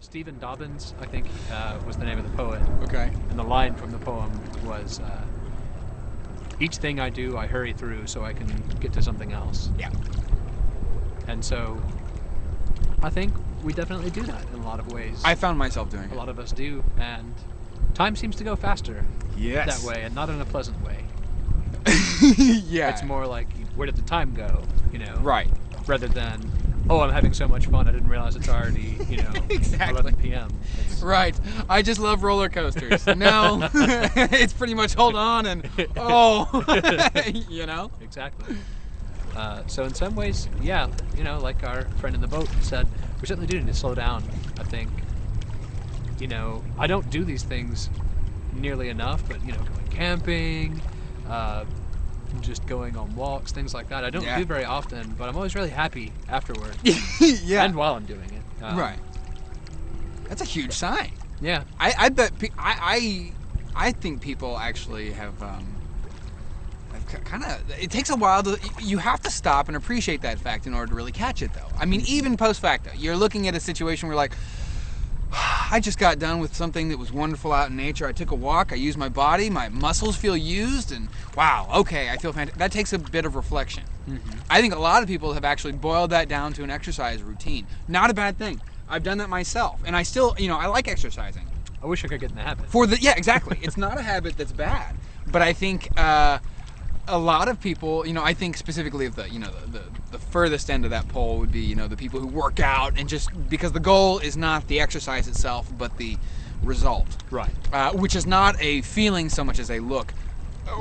Stephen Dobbins, I think, was the name of the poet. Okay. And the line from the poem was, each thing I do, I hurry through so I can get to something else. Yeah. And so I think we definitely do that in a lot of ways. I found myself doing it. A lot of us do, and time seems to go faster Yes. that way, and not in a pleasant way. Yeah. It's more like, where did the time go, you know? Right. Rather than, oh, I'm having so much fun, I didn't realize it's already, you know, Exactly. 11 p.m. Right. I just love roller coasters. No, it's pretty much hold on and oh, you know? Exactly. So in some ways, yeah, you know, like our friend in the boat said, we certainly do need to slow down, I think. You know, I don't do these things nearly enough, but, you know, going camping, just going on walks, things like that. I don't do very often, but I'm always really happy afterward. Yeah. And while I'm doing it. Right. That's a huge sign. Yeah. I bet I think people actually have kind of, it takes a while to, you have to stop and appreciate that fact in order to really catch it though. I mean, even post facto, you're looking at a situation where like, I just got done with something that was wonderful out in nature. I took a walk, I used my body, my muscles feel used, and wow, okay, I feel fantastic. That takes a bit of reflection. Mm-hmm. I think a lot of people have actually boiled that down to an exercise routine. Not a bad thing. I've done that myself, and I still, you know, I like exercising. I wish I could get in the habit. Yeah, exactly. It's not a habit that's bad, but I think a lot of people, you know, I think specifically of the, you know, the furthest end of that pole would be, you know, the people who work out and just, because the goal is not the exercise itself, but the result. Right. Which is not a feeling so much as a look,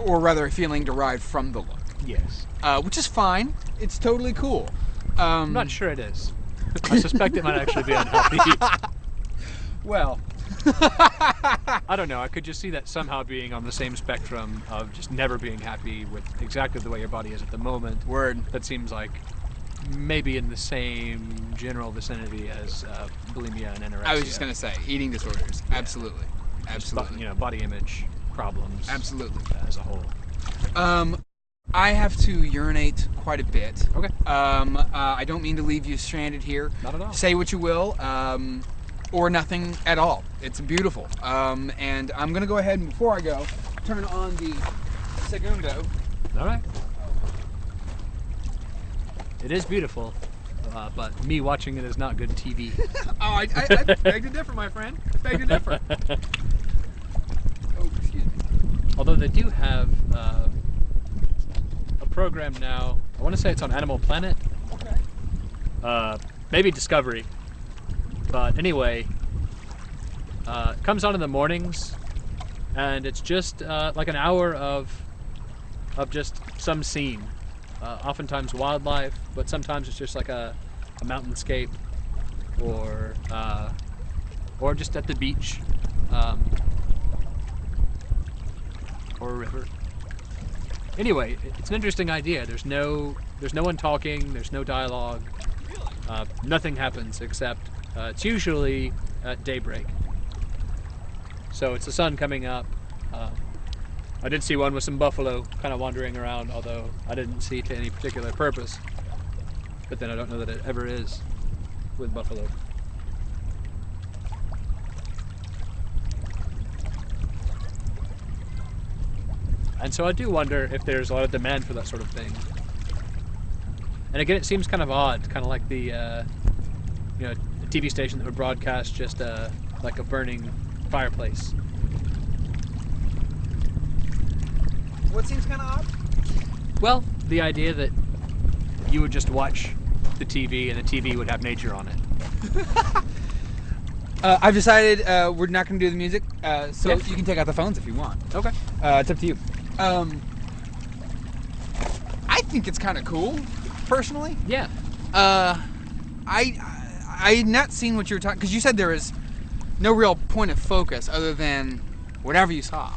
or rather a feeling derived from the look. Yes. Which is fine. It's totally cool. I'm not sure it is. I suspect it might actually be unhealthy. Well, I don't know. I could just see that somehow being on the same spectrum of just never being happy with exactly the way your body is at the moment. Word. That seems like maybe in the same general vicinity as bulimia and anorexia. I was just gonna say eating disorders. Yeah. Absolutely. Absolutely. You know, body image problems. Absolutely. As a whole. I have to urinate quite a bit. Okay. I don't mean to leave you stranded here. Not at all. Say what you will, or nothing at all. It's beautiful. And I'm gonna go ahead and before I go, turn on the segundo. All right. It is beautiful, but me watching it is not good TV. Oh, I beg to differ, my friend. Beg to differ. Oh, excuse me. Although they do have a program now. I want to say it's on Animal Planet. Okay. Maybe Discovery. But anyway, it comes on in the mornings, and it's just like an hour of just some scene. Oftentimes wildlife, but sometimes it's just like a mountainscape, or just at the beach, or a river. Anyway, it's an interesting idea. There's no one talking. There's no dialogue. Nothing happens except it's usually at daybreak. So it's the sun coming up. I did see one with some buffalo kind of wandering around, although I didn't see to any particular purpose. But then I don't know that it ever is with buffalo. And so I do wonder if there's a lot of demand for that sort of thing. And again, it seems kind of odd, kind of like the, you know, a TV station that would broadcast just like a burning fireplace. What seems kind of odd? Well, the idea that you would just watch the TV and the TV would have nature on it. I've decided we're not going to do the music, so Yeah. you can take out the phones if you want. Okay. It's up to you. I think it's kind of cool, personally. Yeah. I had not seen what you were talking, because you said there is no real point of focus other than whatever you saw.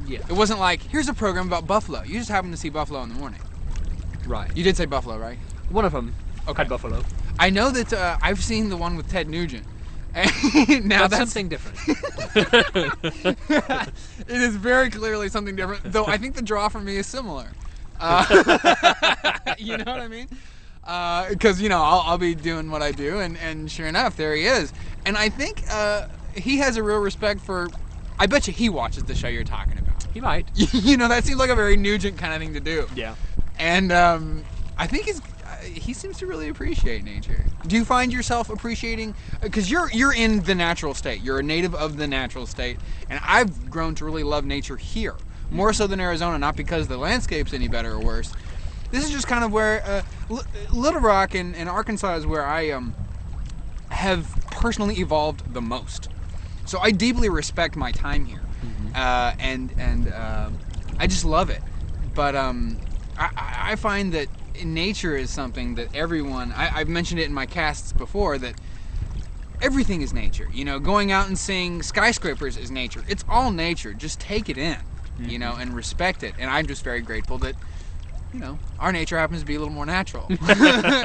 Yeah. It wasn't like, here's a program about buffalo. You just happened to see buffalo in the morning. Right. You did say buffalo, right? One of them Okay. had buffalo. I know that I've seen the one with Ted Nugent. Now that's something different. It is very clearly something different, though I think the draw for me is similar. You know what I mean? Because, you know, I'll be doing what I do, and sure enough, there he is. and I think he has a real respect for. I bet you he watches the show you're talking about. He might. You know, that seems like a very Nugent kind of thing to do. Yeah. And I think he seems to really appreciate nature. Do you find yourself appreciating? Because you're in the natural state. You're a native of the natural state, and I've grown to really love nature here, more so than Arizona. Not because the landscape's any better or worse. This is just kind of where Little Rock and Arkansas is where I have personally evolved the most. So I deeply respect my time here, and I just love it. But I find that nature is something that everyone, I've mentioned it in my casts before, that everything is nature. You know, going out and seeing skyscrapers is nature. It's all nature. Just take it in, you know, and respect it. And I'm just very grateful that, you know, our nature happens to be a little more natural,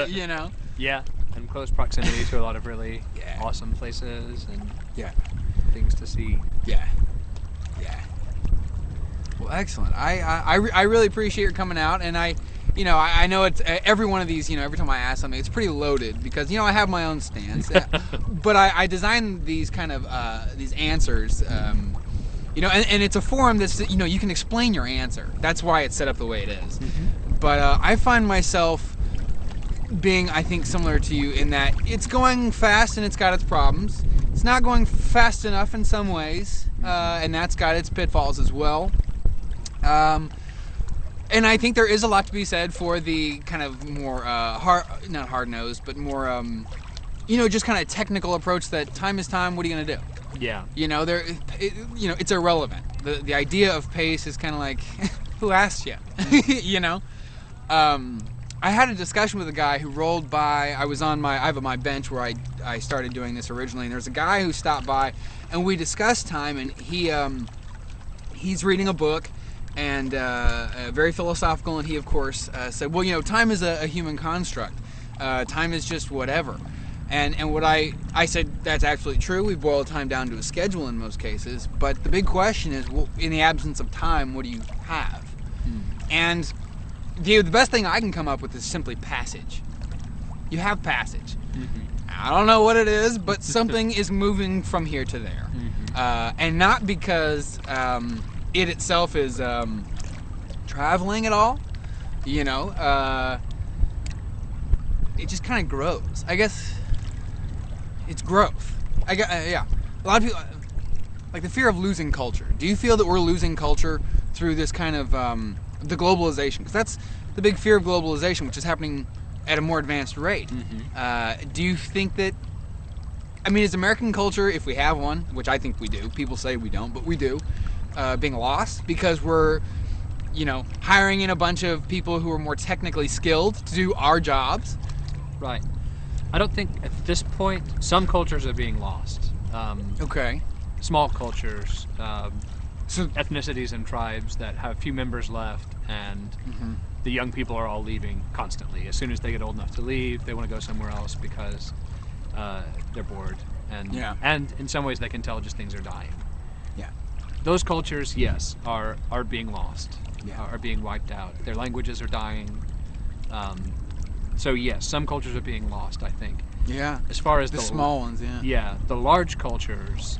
you know? Yeah, and close proximity to a lot of really awesome places and things to see. Yeah. Well, excellent. I really appreciate your coming out, and I know it's every one of these, you know, every time I ask something, it's pretty loaded because, you know, I have my own stance, but I designed these kind of these answers, you know, and it's a forum that's, you know, you can explain your answer. That's why it's set up the way it is. But I find myself being, I think, similar to you in that it's going fast and it's got its problems. It's not going fast enough in some ways, and that's got its pitfalls as well. And I think there is a lot to be said for the kind of more not hard-nosed, but more, you know, just kind of technical approach that time is time. What are you gonna do? Yeah. You know, you know, it's irrelevant. The idea of pace is kind of like, who asked you? You know. I had a discussion with a guy who rolled by. I have my bench where I started doing this originally, and there's a guy who stopped by, and we discussed time, and he's reading a book, and very philosophical, and he of course said, well, you know, time is a human construct. Time is just whatever. And what I said, that's absolutely true. We boil time down to a schedule in most cases, but the big question is, well, in the absence of time, what do you have? And the best thing I can come up with is simply passage. You have passage. I don't know what it is, but something is moving from here to there. And not because it itself is traveling at all, you know. It just kind of grows. I guess it's growth. Yeah. A lot of people, like the fear of losing culture. Do you feel that we're losing culture through this kind of the globalization? Because that's the big fear of globalization, which is happening at a more advanced rate. Do you think that, I mean, is American culture, if we have one, which I think we do, people say we don't, but we do, being lost because we're, you know, hiring in a bunch of people who are more technically skilled to do our jobs? Right. I don't think at this point some cultures are being lost. Okay. Small cultures, So ethnicities and tribes that have few members left, and the young people are all leaving constantly. As soon as they get old enough to leave, they want to go somewhere else because they're bored, and in some ways they can tell just things are dying. Yeah. Those cultures, yes, are being lost, Yeah. are being wiped out. Their languages are dying. So yes, some cultures are being lost, I think. Yeah. As far as The small ones, yeah. Yeah, the large cultures,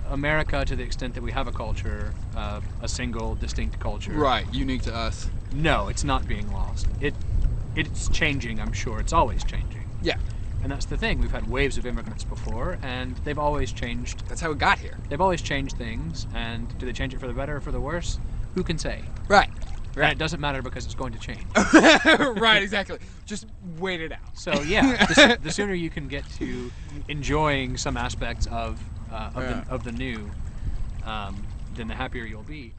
America, to the extent that we have a culture, a single distinct culture. Right, unique to us. No, it's not being lost. It's changing, I'm sure. It's always changing. Yeah. And that's the thing. We've had waves of immigrants before, and they've always changed. That's how we got here. They've always changed things, and do they change it for the better or for the worse? Who can say? Right. And it doesn't matter because it's going to change. Right, exactly. Just wait it out. So yeah, the sooner you can get to enjoying some aspects of the new, then the happier you'll be.